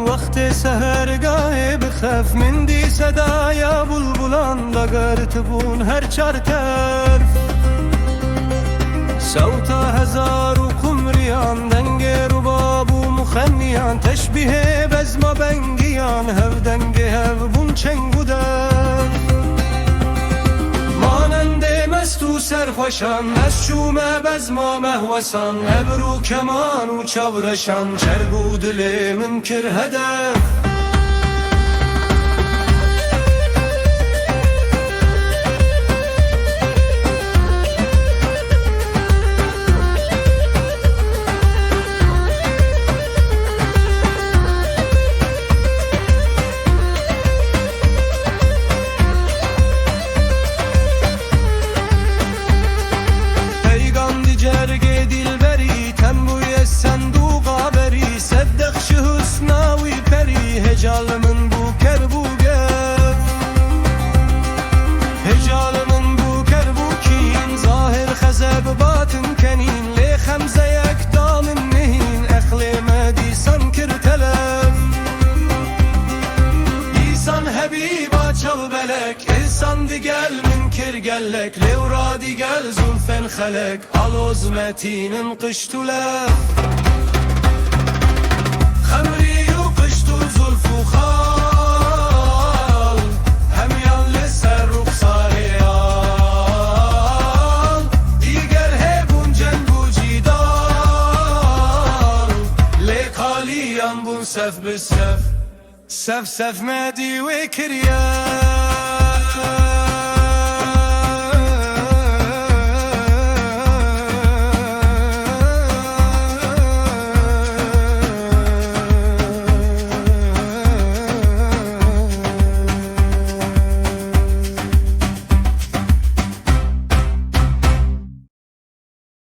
وقت سهرگاه بخف من دی صدای بلبلان لگرتبون هر چار طرف صوت هزار و قمریان دنگ رباب و مخنیان تشبیه بزم بنگیان هف دنگ هف بون چنگ و درف مانند مست و سرخوشان از شوم بزما مهوسان ابرو کمان و چورشان چرب و دل منکر هدف جرگ دلبری تنبوی صندوقا بری صدق شهسناوی پری هجال من بو کربو گف هجال من بو کربو کین ظاهر خزب باطن کنین لی خمزه یک دام نهین اخلی دیسان کر تلف دیسان حبیبا چل بلک انسان دیگل منکر گلک لیورا دیگل زلفن خلک الوز متین قشتو لف خمری و قشتو زلف و خال همیان لسر رخصاریان دیگر هبون جنگ و جیدال لیکالیان بون سف بسف سف سف مدی و کریان